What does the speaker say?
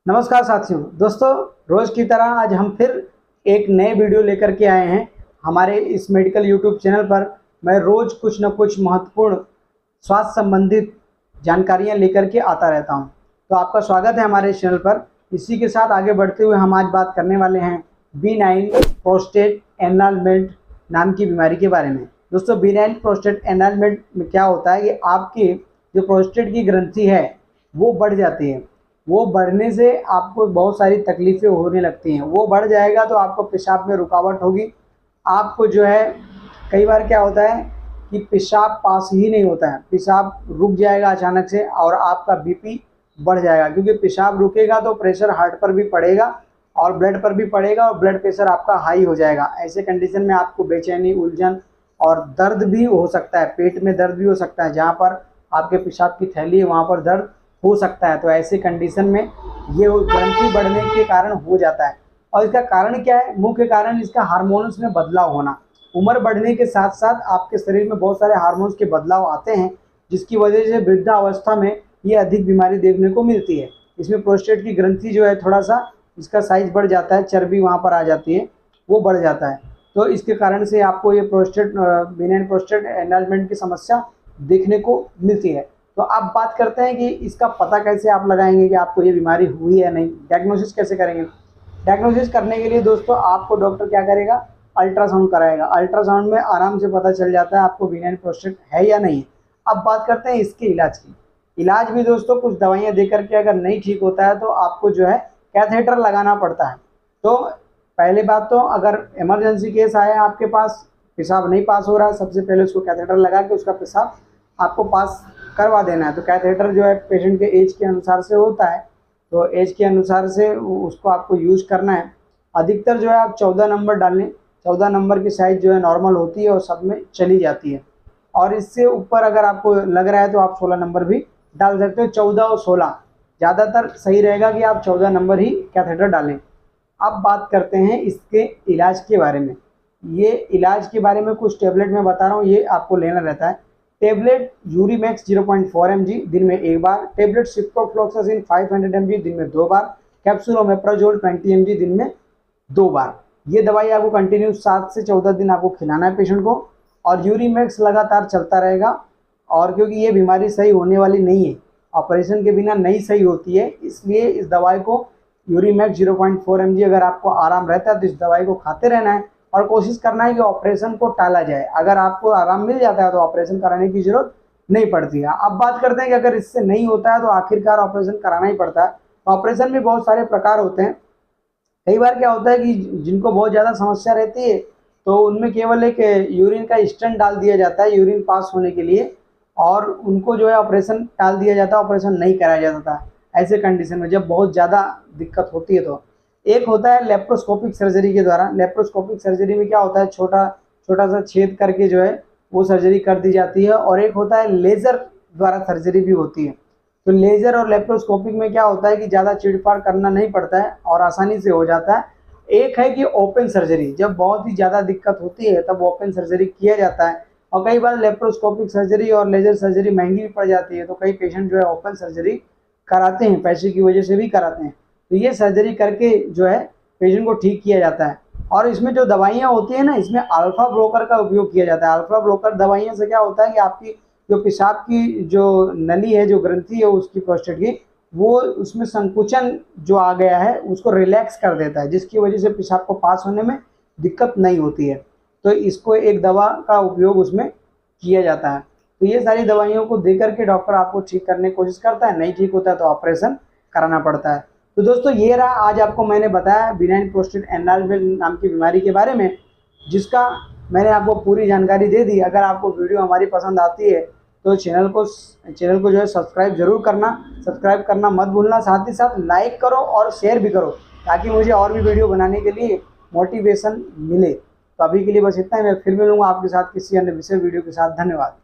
नमस्कार साथियों, दोस्तों रोज़ की तरह आज हम फिर एक नए वीडियो लेकर के आए हैं। हमारे इस मेडिकल यूट्यूब चैनल पर मैं रोज़ कुछ न कुछ महत्वपूर्ण स्वास्थ्य संबंधित जानकारियां लेकर के आता रहता हूं। तो आपका स्वागत है हमारे इस चैनल पर। इसी के साथ आगे बढ़ते हुए हम आज बात करने वाले हैं बिनाइन प्रोस्टेट एनलार्जमेंट नाम की बीमारी के बारे में। दोस्तों, बिनाइन प्रोस्टेट एनलार्जमेंट में क्या होता है कि आपकी जो प्रोस्टेट की ग्रंथि है वो बढ़ जाती है। वो बढ़ने से आपको बहुत सारी तकलीफ़ें होने लगती हैं। वो बढ़ जाएगा तो आपको पेशाब में रुकावट होगी। आपको जो है कई बार क्या होता है कि पेशाब पास ही नहीं होता है, पेशाब रुक जाएगा अचानक से और आपका बीपी बढ़ जाएगा, क्योंकि पेशाब रुकेगा तो प्रेशर हार्ट पर भी पड़ेगा और ब्लड पर भी पड़ेगा और ब्लड प्रेशर आपका हाई हो जाएगा। ऐसे कंडीशन में आपको बेचैनी, उलझन और दर्द भी हो सकता है, पेट में दर्द भी हो सकता है। जहाँ पर आपके पेशाब की थैली है वहाँ पर दर्द हो सकता है। तो ऐसे कंडीशन में ये ग्रंथि बढ़ने के कारण हो जाता है। और इसका कारण क्या है? मुख्य कारण इसका हार्मोन्स में बदलाव होना। उम्र बढ़ने के साथ साथ आपके शरीर में बहुत सारे हार्मोन्स के बदलाव आते हैं, जिसकी वजह से वृद्धावस्था में ये अधिक बीमारी देखने को मिलती है। इसमें प्रोस्टेट की ग्रंथि जो है थोड़ा सा इसका साइज बढ़ जाता है, चर्बी वहाँ पर आ जाती है, वो बढ़ जाता है। तो इसके कारण से आपको ये प्रोस्टेट बिनाइन प्रोस्टेट एनलार्जमेंट की समस्या देखने को मिलती है। तो अब बात करते हैं कि इसका पता कैसे आप लगाएंगे कि आपको ये बीमारी हुई है नहीं, डायग्नोसिस कैसे करेंगे। डायग्नोसिस करने के लिए दोस्तों आपको डॉक्टर क्या करेगा? अल्ट्रासाउंड कराएगा। अल्ट्रासाउंड में आराम से पता चल जाता है आपको बिनाइन प्रोस्टेट है या नहीं। अब बात करते हैं इसके इलाज की। इलाज भी दोस्तों कुछ दवाइयाँ दे करके अगर नहीं ठीक होता है तो आपको जो है कैथेटर लगाना पड़ता है। तो पहली बात तो अगर इमरजेंसी केस आया आपके पास, पेशाब नहीं पास हो रहा है, सबसे पहले उसको कैथेटर लगा के उसका पेशाब आपको पास करवा देना है। तो कैथेटर जो है पेशेंट के एज के अनुसार से होता है, तो एज के अनुसार से उसको आपको यूज करना है। अधिकतर जो है आप 14 नंबर डालें। 14 नंबर की साइज़ जो है नॉर्मल होती है और सब में चली जाती है। और इससे ऊपर अगर आपको लग रहा है तो आप 16 नंबर भी डाल सकते हो। 14 और 16 ज़्यादातर सही रहेगा कि आप 14 नंबर ही कैथेटर डालें। अब बात करते हैं इसके इलाज के बारे में। ये इलाज के बारे में कुछ टेबलेट मैं बता रहा हूँ, ये आपको लेना रहता है। टेबलेट यूरीमैक्स 0.4 mg दिन में एक बार, टेबलेट सिप्रोफ्लॉक्सासिन 500 mg दिन में 2 बार, कैप्सूल ओमेप्राजोल 20 mg दिन में 2 बार। ये दवाई आपको कंटिन्यू 7 से 14 दिन आपको खिलाना है पेशेंट को। और यूरीमैक्स लगातार चलता रहेगा। और क्योंकि ये बीमारी सही होने वाली नहीं है, ऑपरेशन के बिना नहीं सही होती है, इसलिए इस दवाई को यूरीमैक्स 0.4 mg अगर आपको आराम रहता है तो इस दवाई को खाते रहना है और कोशिश करना है कि ऑपरेशन को टाला जाए। अगर आपको आराम मिल जाता है तो ऑपरेशन कराने की ज़रूरत नहीं पड़ती है। अब बात करते हैं कि अगर इससे नहीं होता है तो आखिरकार ऑपरेशन कराना ही पड़ता है। ऑपरेशन में बहुत सारे प्रकार होते हैं। कई बार क्या होता है कि जिनको बहुत ज़्यादा समस्या रहती है तो उनमें केवल एक यूरिन का स्टेंट डाल दिया जाता है यूरिन पास होने के लिए, और उनको जो है ऑपरेशन टाल दिया जाता है, ऑपरेशन नहीं कराया जाता था। ऐसे कंडीशन में जब बहुत ज़्यादा दिक्कत होती है तो एक होता है लेप्रोस्कोपिक सर्जरी के द्वारा। लेप्रोस्कोपिक सर्जरी में क्या होता है, छोटा छोटा सा छेद करके जो है वो सर्जरी कर दी जाती है। और एक होता है लेज़र द्वारा सर्जरी भी होती है। तो लेज़र और लेप्रोस्कोपिक में क्या होता है कि ज़्यादा चिड़फाड़ करना नहीं पड़ता है और आसानी से हो जाता है। एक है कि ओपन सर्जरी, जब बहुत ही ज़्यादा दिक्कत होती है तब ओपन सर्जरी किया जाता है। और कई बार लेप्रोस्कोपिक सर्जरी और लेज़र सर्जरी महंगी भी पड़ जाती है, तो कई पेशेंट जो है ओपन सर्जरी कराते हैं, पैसे की वजह से भी कराते हैं। तो ये सर्जरी करके जो है पेशेंट को ठीक किया जाता है। और इसमें जो दवाइयाँ होती हैं ना, इसमें अल्फा ब्लॉकर का उपयोग किया जाता है। अल्फा ब्लॉकर दवाइयों से क्या होता है कि आपकी जो पेशाब की जो नली है, जो ग्रंथि है उसकी प्रोस्टेट की, वो उसमें संकुचन जो आ गया है उसको रिलैक्स कर देता है, जिसकी वजह से पेशाब को पास होने में दिक्कत नहीं होती है। तो इसको एक दवा का उपयोग उसमें किया जाता है। तो ये सारी दवाइयों को दे करके डॉक्टर आपको ठीक करने की कोशिश करता है। नहीं ठीक होता है तो ऑपरेशन कराना पड़ता है। तो दोस्तों, ये रहा आज आपको मैंने बताया बिनाइन प्रोस्टेट एनलार्जमेंट नाम की बीमारी के बारे में, जिसका मैंने आपको पूरी जानकारी दे दी। अगर आपको वीडियो हमारी पसंद आती है तो चैनल को जो है सब्सक्राइब जरूर करना, सब्सक्राइब करना मत भूलना। साथ ही साथ लाइक करो और शेयर भी करो, ताकि मुझे और भी वीडियो बनाने के लिए मोटिवेशन मिले। तो अभी के लिए बस इतना ही। मैं फिर मिलूँगा आपके साथ किसी अन्य विषय वीडियो के साथ। धन्यवाद।